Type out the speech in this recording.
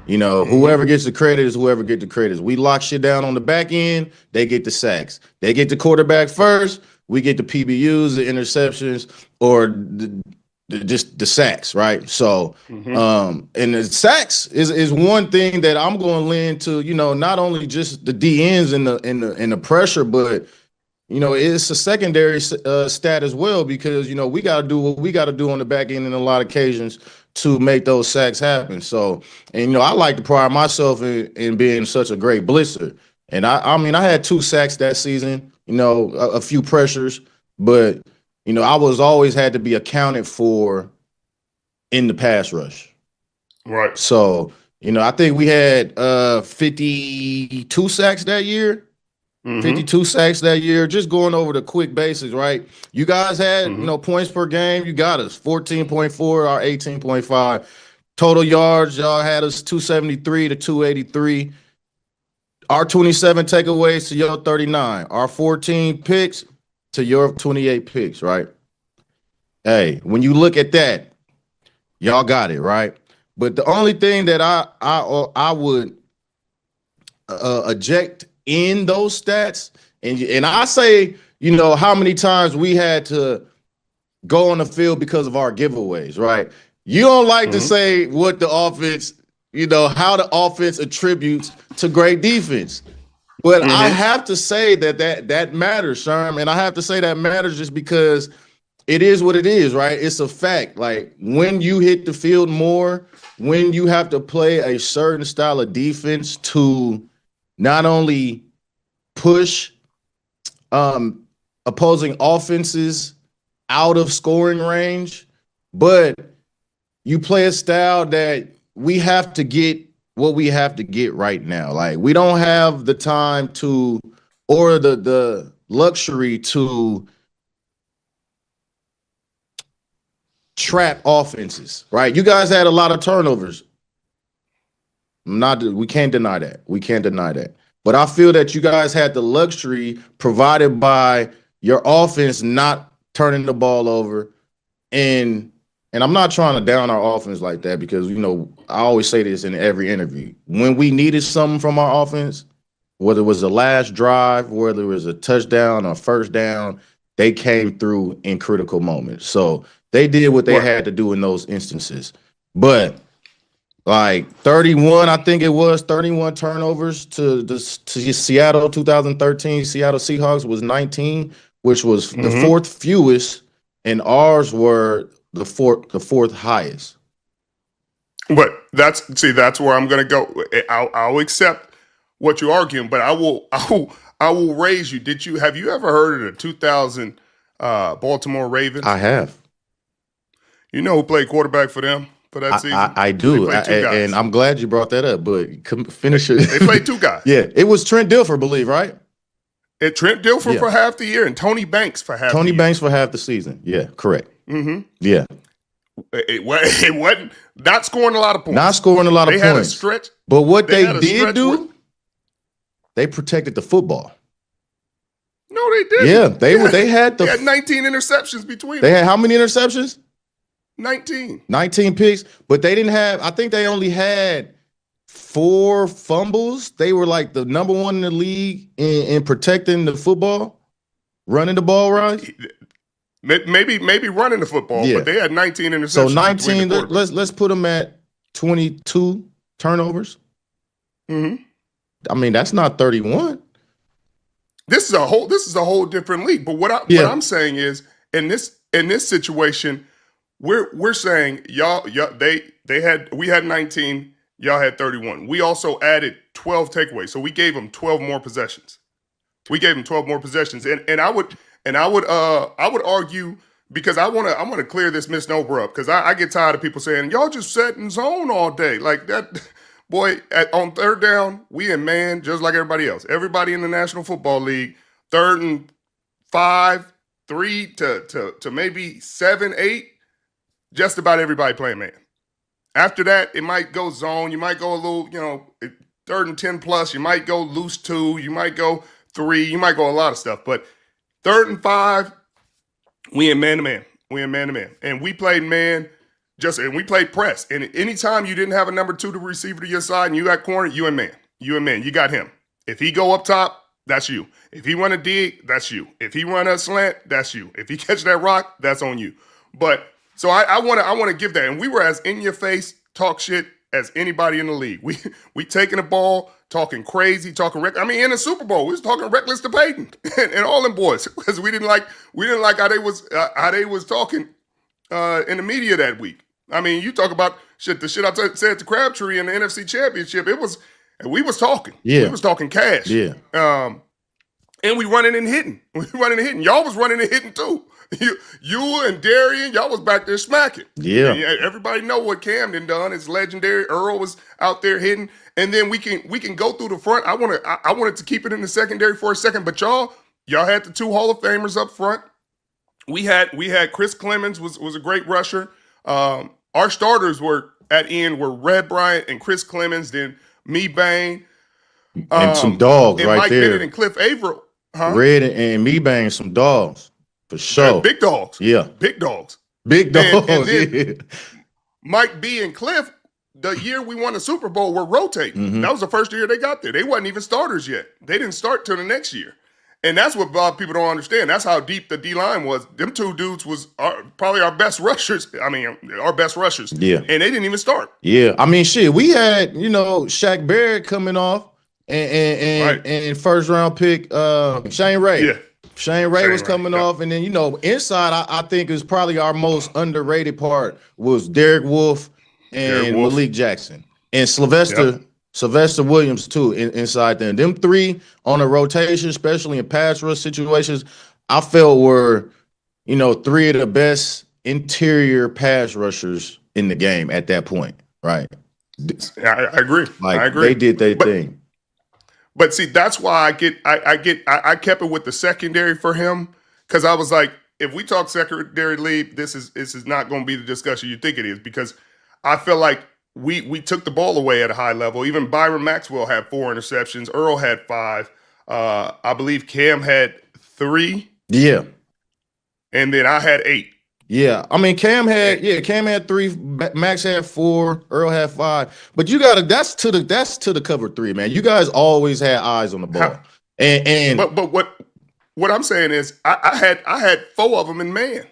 You know, whoever gets the credit is whoever get the credit. We lock shit down on the back end, they get the sacks. They get the quarterback first, we get the PBUs, the interceptions, or just the sacks, right? So, and the sacks is one thing that I'm going to lend to. You know, not only just the DNs and the pressure, but you know, it's a secondary stat as well because you know we got to do what we got to do on the back end in a lot of occasions to make those sacks happen. So, and you know, I like to pride myself in being such a great blitzer. And I mean, I had 2 sacks that season. You know, a few pressures, but you know, I was always had to be accounted for in the pass rush. Right. So, you know, I think we had 52 sacks that year. 52 sacks that year. Just going over the quick basics, right? You guys had, you know, points per game. You got us 14.4 or 18.5. Total yards, y'all had us 273 to 283. Our 27 takeaways to your 39. Our 14 picks to your 28 picks, right? Hey, when you look at that, y'all got it, right? But the only thing that I would eject in those stats, and I say, you know, how many times we had to go on the field because of our giveaways, right? You don't like to say what the offense, you know, how the offense attributes to great defense. But I have to say that matters, Sherm, and I have to say that matters just because it is what it is, right? It's a fact. Like when you hit the field more, when you have to play a certain style of defense to not only push opposing offenses out of scoring range, but you play a style that we have to get what we have to get right now. Like we don't have the time to or the luxury to trap offenses, right? You guys had a lot of turnovers. We can't deny that. We can't deny that. But I feel that you guys had the luxury provided by your offense not turning the ball over. And I'm not trying to down our offense like that because, you know, I always say this in every interview. When we needed something from our offense, whether it was the last drive, whether it was a touchdown or first down, they came through in critical moments. So they did what they had to do in those instances. But like 31, I think it was 31 turnovers to Seattle 2013 Seattle Seahawks was 19, which was the fourth fewest, and ours were the fourth highest. But that's where I'm going to go. I'll accept what you're arguing, but I will raise you. Have you ever heard of the 2000 Baltimore Ravens? I have. You know who played quarterback for them for that season? I do, and I'm glad you brought that up. But finish it. They played 2 guys. Yeah, it was Trent Dilfer, I believe, right? Trent Dilfer for half the year, and Tony Banks for half. Tony Banks for half the season. Yeah, correct. Yeah. It wasn't not scoring a lot of points. Not scoring a lot of points. They had a stretch. But what they did do, they protected the football. No, they didn't. Yeah, they had 19 interceptions between them. They had how many interceptions? 19. 19 picks, but they didn't have, I think they only had 4 fumbles. They were like the number 1 in the league in protecting the football, running the ball, right? Maybe running the football, but they had 19 interceptions. So 19, let's put them at 22 turnovers. I mean, that's not 31. This is a whole different league. But what I'm saying is in this situation, we're saying we had 19, y'all had 31. We also added 12 takeaways, so we gave them 12 more possessions. And I would argue, because I want to clear this misnomer up, because I get tired of people saying y'all just sat in zone all day like that. Boy, on third down, we in man just like everybody else. Everybody in the National Football League, 3rd and 5, 3 to maybe 7, 8. Just about everybody playing man. After that, it might go zone. You might go a little, 3rd and 10 plus. You might go loose 2. You might go 3. You might go a lot of stuff. But 3rd and 5, we in man to man. And we played man And we played press. And anytime you didn't have a number 2 to receiver to your side and you got corner, you and man. You got him. If he go up top, that's you. If he run a dig, that's you. If he run a slant, that's you. If he catch that rock, that's on you. But so I want to give that. And we were as in your face, talk shit as anybody in the league. We taking the ball, talking crazy, talking reckless. I mean, in the Super Bowl, we was talking reckless to Peyton and all them boys because we didn't like how they was talking in the media that week. I mean, you talk about the shit I said to Crabtree in the NFC Championship. We was talking. Yeah. We was talking cash. Yeah. And we running and hitting. Y'all was running and hitting too. You and Darian, y'all was back there smacking. Yeah. And everybody know what Camden done. It's legendary. Earl was out there hitting. And then we can go through the front. I wanted to keep it in the secondary for a second, but y'all had the 2 Hall of Famers up front. We had Chris Clemens was a great rusher. Our starters were Red Bryant and Chris Clemens, then me Bang. And some dogs and right Mike there. Bennett and Cliff Averill. Huh? Red and me Bang, some dogs. For sure. Big dogs. Yeah. Big dogs. Big dogs. And then yeah. Mike B and Cliff, the year we won the Super Bowl, were rotating. Mm-hmm. That was the first year they got there. They wasn't even starters yet. They didn't start till the next year. And that's what people don't understand. That's how deep the D-line was. Them 2 dudes was probably our best rushers. I mean, our best rushers. Yeah. And they didn't even start. Yeah. I mean, shit, we had, Shaq Barrett coming off and first round pick Shane Ray. Yeah. Shane Ray was coming off. And then, inside, I think is probably our most underrated part was Derek Wolfe and Malik Jackson. And Sylvester Williams, too, inside there. Them 3 on a rotation, especially in pass rush situations, I felt were, 3 of the best interior pass rushers in the game at that point, right? I agree. I agree. They did their thing. But see, that's why I kept it with the secondary for him because I was like, if we talk secondary lead, this is not going to be the discussion you think it is because I feel like we took the ball away at a high level. Even Byron Maxwell had 4 interceptions. Earl had 5. I believe Cam had 3. Yeah. And then I had 8. Yeah. I mean, Cam had 3, Max had 4, Earl had 5. But that's to the cover 3, man. You guys always had eyes on the ball. But what I'm saying is I had 4 of them in man.